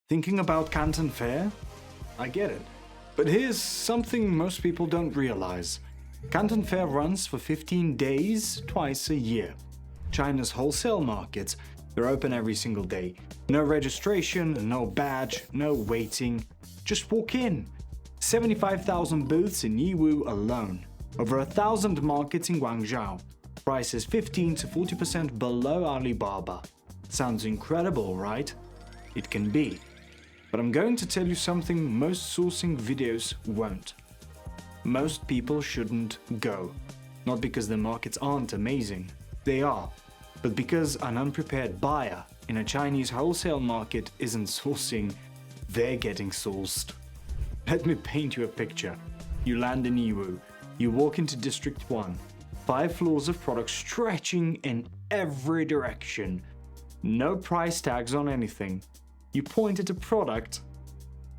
Thinking about Canton Fair? I get it. But here's something most people don't realize. Canton Fair runs for 15 days, twice a year. China's wholesale markets, they're open every single day. No registration, no badge, no waiting. Just walk in. 75,000 booths in Yiwu alone. Over 1,000 markets in Guangzhou. Prices 15 to 40% below Alibaba. Sounds incredible, right? It can be. But I'm going to tell you something most sourcing videos won't. Most people shouldn't go. Not because the markets aren't amazing. They are. But because an unprepared buyer in a Chinese wholesale market isn't sourcing, they're getting sourced. Let me paint you a picture. You land in Yiwu. You walk into District 1. 5 floors of products stretching in every direction. No price tags on anything. You point at a product.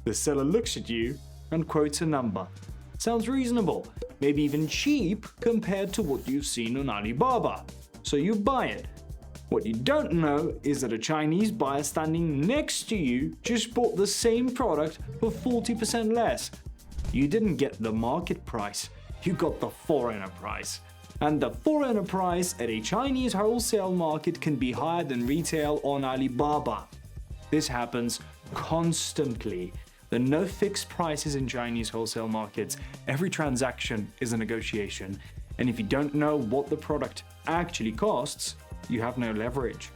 The seller looks at you and quotes a number. Sounds reasonable, maybe even cheap compared to what you've seen on Alibaba. So you buy it. What you don't know is that a Chinese buyer standing next to you just bought the same product for 40% less. You didn't get the market price, you got the foreigner price. And the foreigner price at a Chinese wholesale market can be higher than retail on Alibaba. This happens constantly. There are no fixed prices in Chinese wholesale markets. Every transaction is a negotiation. And if you don't know what the product actually costs, you have no leverage.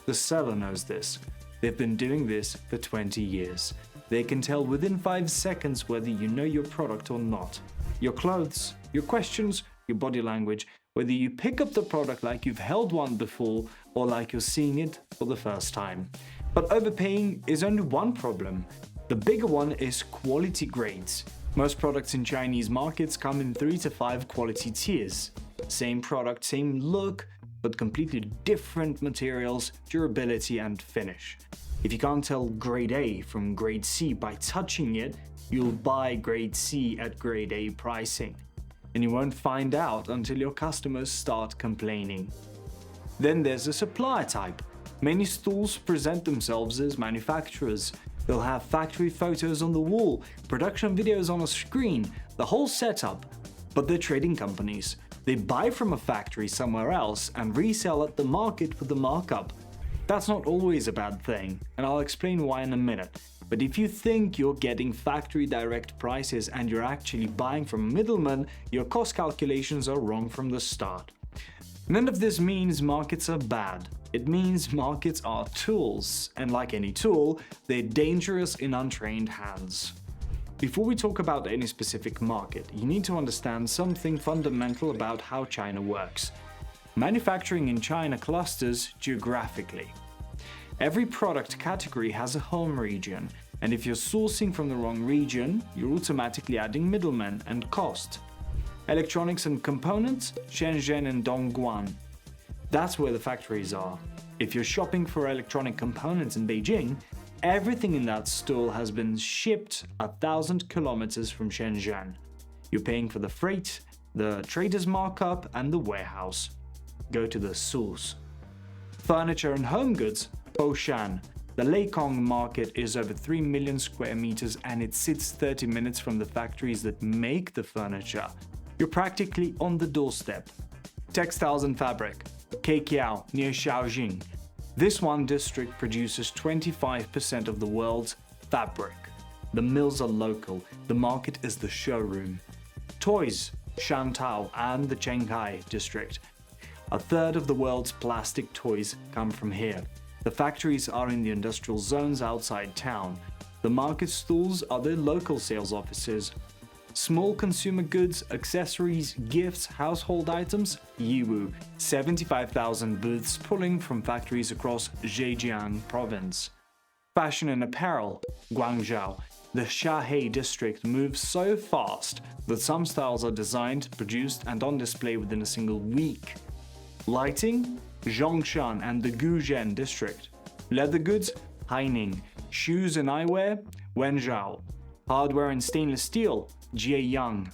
The seller knows this. They've been doing this for 20 years. They can tell within 5 seconds whether you know your product or not. Your clothes, your questions, your body language, whether you pick up the product like you've held one before or like you're seeing it for the first time. But overpaying is only one problem. The bigger one is quality grades. Most products in Chinese markets come in 3 to 5 quality tiers. Same product, same look, but completely different materials, durability and finish. If you can't tell grade A from grade C by touching it, you'll buy grade C at grade A pricing. And you won't find out until your customers start complaining. Then there's the supplier type. Many stalls present themselves as manufacturers. They'll have factory photos on the wall, production videos on a screen, the whole setup. But they're trading companies. They buy from a factory somewhere else and resell at the market with the markup. That's not always a bad thing, and I'll explain why in a minute. But if you think you're getting factory direct prices and you're actually buying from middlemen, your cost calculations are wrong from the start. None of this means markets are bad. It means markets are tools, and like any tool, they're dangerous in untrained hands. Before we talk about any specific market, you need to understand something fundamental about how China works. Manufacturing in China clusters geographically. Every product category has a home region, and if you're sourcing from the wrong region, you're automatically adding middlemen and cost. Electronics and components, Shenzhen and Dongguan. That's where the factories are. If you're shopping for electronic components in Beijing, everything in that store has been shipped 1,000 kilometers from Shenzhen. You're paying for the freight, the trader's markup, and the warehouse. Go to the source. Furniture and home goods, Foshan. The Leikong market is over 3 million square meters and it sits 30 minutes from the factories that make the furniture. You're practically on the doorstep. Textiles and fabric, Keqiao near Shaoxing. This one district produces 25% of the world's fabric. The mills are local, the market is the showroom. Toys, Shantou and the Shanghai district. A third of the world's plastic toys come from here. The factories are in the industrial zones outside town. The market stalls are the local sales offices. Small consumer goods, accessories, gifts, household items, Yiwu, 75,000 booths pulling from factories across Jieyang province. Fashion and apparel, Guangzhou. The Shahai district moves so fast that some styles are designed, produced and on display within a single week. Lighting, Zhongshan and the Guangzhou district. Leather goods, Haining. Shoes and eyewear, Wenzhou. Hardware and stainless steel, Jieyang.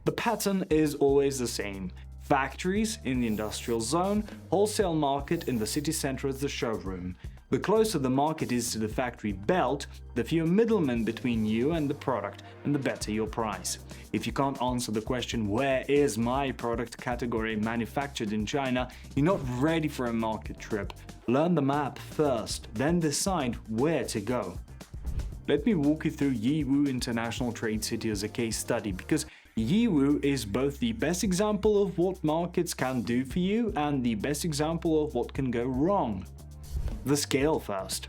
The pattern is always the same. Factories in the industrial zone, wholesale market in the city center as the showroom. The closer the market is to the factory belt, the fewer middlemen between you and the product, and the better your price. If you can't answer the question, where is my product category manufactured in China, you're not ready for a market trip. Learn the map first, then decide where to go. Let me walk you through Yiwu International Trade City as a case study, because Yiwu is both the best example of what markets can do for you and the best example of what can go wrong. The scale first.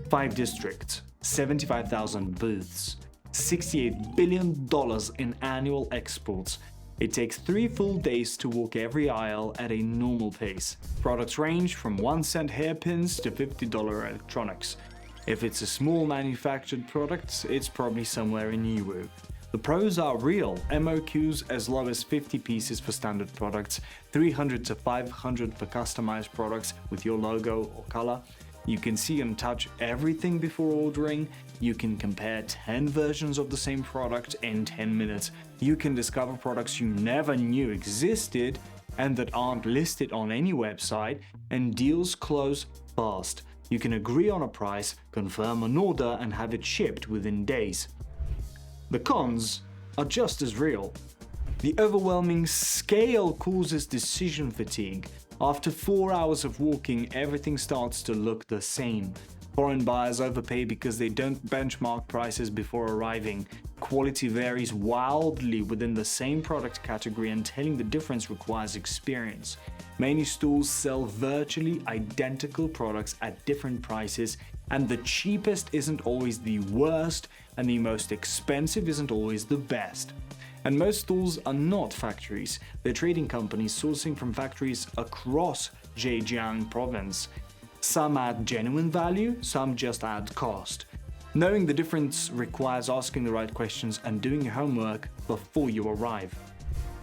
5 districts, 75,000 booths, $68 billion in annual exports. It takes 3 full days to walk every aisle at a normal pace. Products range from 1-cent hairpins to $50 electronics. If it's a small manufactured product, it's probably somewhere in Yiwu. The pros are real, MOQs as low as 50 pieces for standard products, 300 to 500 for customized products with your logo or color. You can see and touch everything before ordering. You can compare 10 versions of the same product in 10 minutes. You can discover products you never knew existed and that aren't listed on any website, and deals close fast. You can agree on a price, confirm an order, and have it shipped within days. The cons are just as real. The overwhelming scale causes decision fatigue. After 4 hours of walking, everything starts to look the same. Foreign buyers overpay because they don't benchmark prices before arriving. Quality varies wildly within the same product category, and telling the difference requires experience. Many stores sell virtually identical products at different prices, and the cheapest isn't always the worst, and the most expensive isn't always the best. And most stores are not factories, they're trading companies sourcing from factories across Jieyang province. Some add genuine value, some just add cost. Knowing the difference requires asking the right questions and doing your homework before you arrive.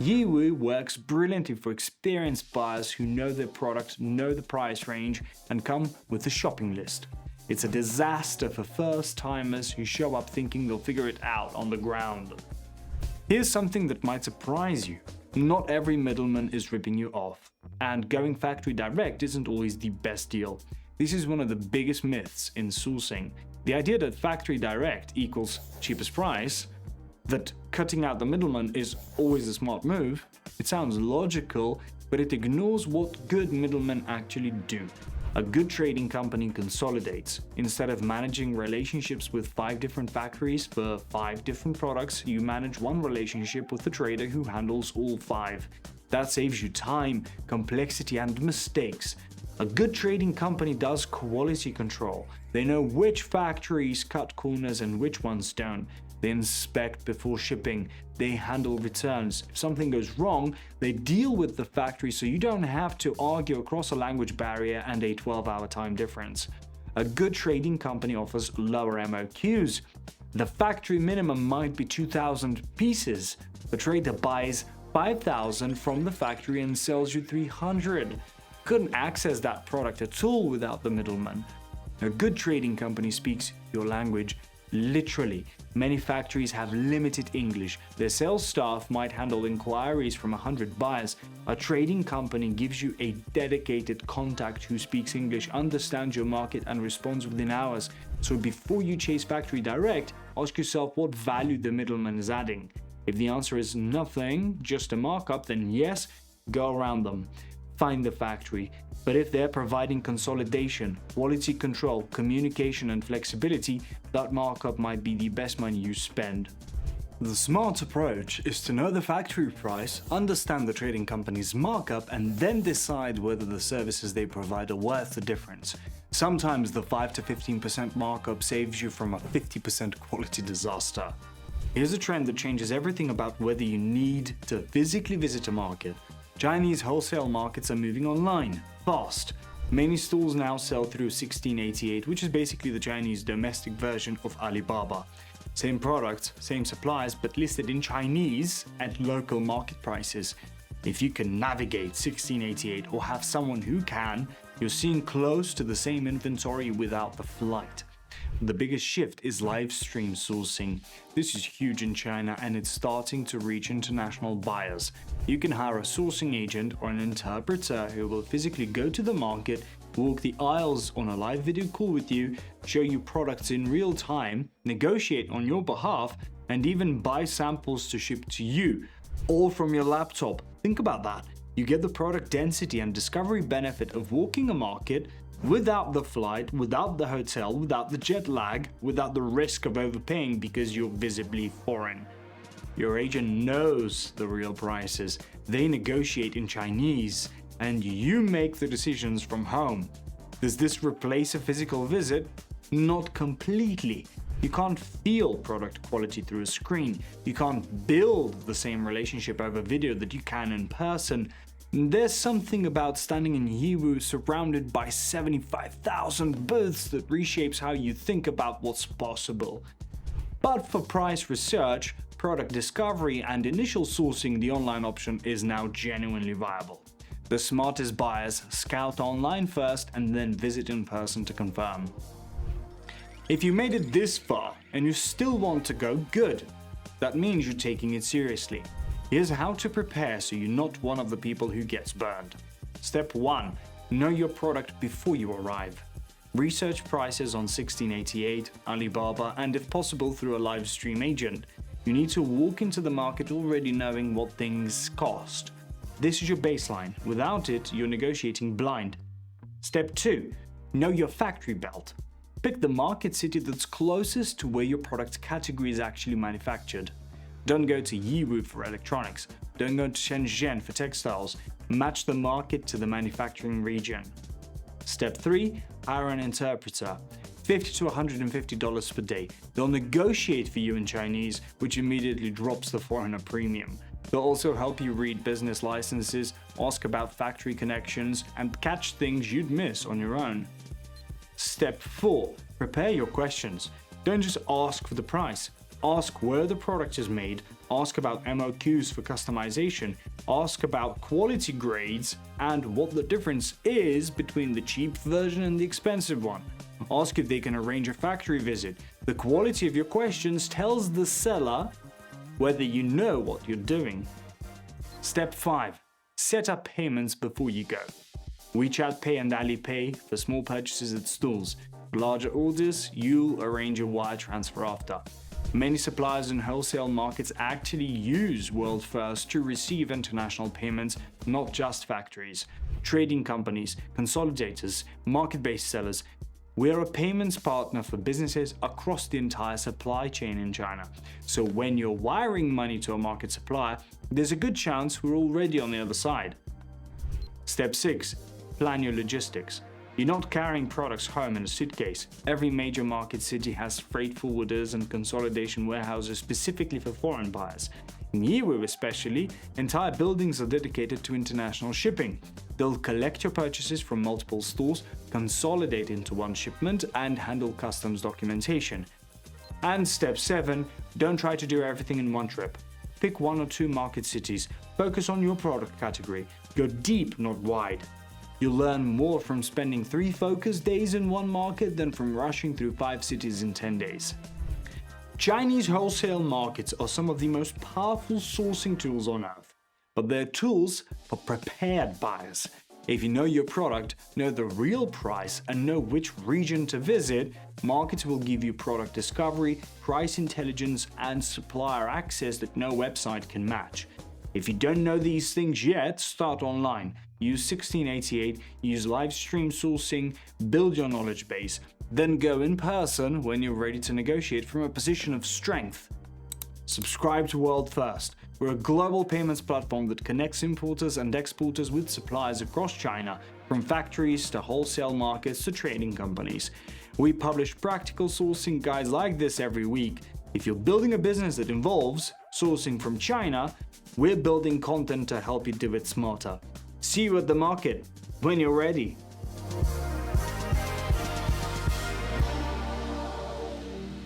Yiwu works brilliantly for experienced buyers who know their product, know the price range, and come with a shopping list. It's a disaster for first-timers who show up thinking they'll figure it out on the ground. Here's something that might surprise you. Not every middleman is ripping you off, and going factory direct isn't always the best deal. This is one of the biggest myths in sourcing. The idea that factory direct equals cheapest price, that cutting out the middleman is always a smart move. It sounds logical, but it ignores what good middlemen actually do. A good trading company consolidates. Instead of managing relationships with 5 different factories for 5 different products, you manage one relationship with the trader who handles all 5. That saves you time, complexity, and mistakes. A good trading company does quality control. They know which factories cut corners and which ones don't. They inspect before shipping. They handle returns. If something goes wrong, they deal with the factory so you don't have to argue across a language barrier and a 12-hour time difference. A good trading company offers lower MOQs. The factory minimum might be 2,000 pieces. The trader buys 5,000 from the factory and sells you 300. Couldn't access that product at all without the middleman. A good trading company speaks your language. Literally, many factories have limited English. Their sales staff might handle inquiries from 100 buyers. A trading company gives you a dedicated contact who speaks English, understands your market, and responds within hours. So before you chase factory direct, ask yourself what value the middleman is adding. If the answer is nothing, just a markup, then yes, go around them. Find the factory. But if they're providing consolidation, quality control, communication, and flexibility, that markup might be the best money you spend. The smart approach is to know the factory price, understand the trading company's markup, and then decide whether the services they provide are worth the difference. Sometimes the 5 to 15% markup saves you from a 50% quality disaster. Here's a trend that changes everything about whether you need to physically visit a market. Chinese wholesale markets are moving online fast. Many stores now sell through 1688, which is basically the Chinese domestic version of Alibaba. Same products, same suppliers, but listed in Chinese at local market prices. If you can navigate 1688 or have someone who can, you're seeing close to the same inventory without the flight. The biggest shift is live stream sourcing. This is huge in China and it's starting to reach international buyers. You can hire a sourcing agent or an interpreter who will physically go to the market, walk the aisles on a live video call with you, show you products in real time, negotiate on your behalf, and even buy samples to ship to you, all from your laptop. Think about that. You get the product density and discovery benefit of walking a market without the flight, without the hotel, without the jet lag, without the risk of overpaying because you're visibly foreign. Your agent knows the real prices, they negotiate in Chinese, and you make the decisions from home. Does this replace a physical visit? Not completely. You can't feel product quality through a screen. You can't build the same relationship over video that you can in person. There's something about standing in Yiwu surrounded by 75,000 booths that reshapes how you think about what's possible. But for price research, product discovery, and initial sourcing, the online option is now genuinely viable. The smartest buyers scout online first and then visit in person to confirm. If you made it this far and you still want to go, good. That means you're taking it seriously. Here's how to prepare so you're not one of the people who gets burned. Step 1. Know your product before you arrive. Research prices on 1688, Alibaba, and if possible through a live stream agent. You need to walk into the market already knowing what things cost. This is your baseline. Without it, you're negotiating blind. Step 2. Know your factory belt. Pick the market city that's closest to where your product category is actually manufactured. Don't go to Yiwu for electronics. Don't go to Shenzhen for textiles. Match the market to the manufacturing region. Step 3. Hire an interpreter. $50 to $150 per day. They'll negotiate for you in Chinese, which immediately drops the foreigner premium. They'll also help you read business licenses, ask about factory connections, and catch things you'd miss on your own. Step 4. Prepare your questions. Don't just ask for the price. Ask where the product is made, ask about MOQs for customization, ask about quality grades and what the difference is between the cheap version and the expensive one. Ask if they can arrange a factory visit. The quality of your questions tells the seller whether you know what you're doing. Step 5. Set up payments before you go. WeChat Pay and Alipay for small purchases at stores. For larger orders, you'll arrange a wire transfer after. Many suppliers in wholesale markets actually use WorldFirst to receive international payments, not just factories. Trading companies, consolidators, market-based sellers. We're a payments partner for businesses across the entire supply chain in China. So when you're wiring money to a market supplier, there's a good chance we're already on the other side. Step 6. Plan your logistics. You're not carrying products home in a suitcase. Every major market city has freight forwarders and consolidation warehouses specifically for foreign buyers. In Yiwu especially, entire buildings are dedicated to international shipping. They'll collect your purchases from multiple stores, consolidate into one shipment, and handle customs documentation. And step 7, don't try to do everything in one trip. Pick 1 or 2 market cities, focus on your product category, go deep, not wide. You'll learn more from spending 3 focus days in one market than from rushing through 5 cities in 10 days. Chinese wholesale markets are some of the most powerful sourcing tools on earth, but they're tools for prepared buyers. If you know your product, know the real price, and know which region to visit, markets will give you product discovery, price intelligence, and supplier access that no website can match. If you don't know these things yet, start online. Use 1688, use live stream sourcing, build your knowledge base, then go in person when you're ready to negotiate from a position of strength. Subscribe to WorldFirst. We're a global payments platform that connects importers and exporters with suppliers across China, from factories to wholesale markets to trading companies. We publish practical sourcing guides like this every week. If you're building a business that involves sourcing from China, we're building content to help you do it smarter. See you at the market when you're ready.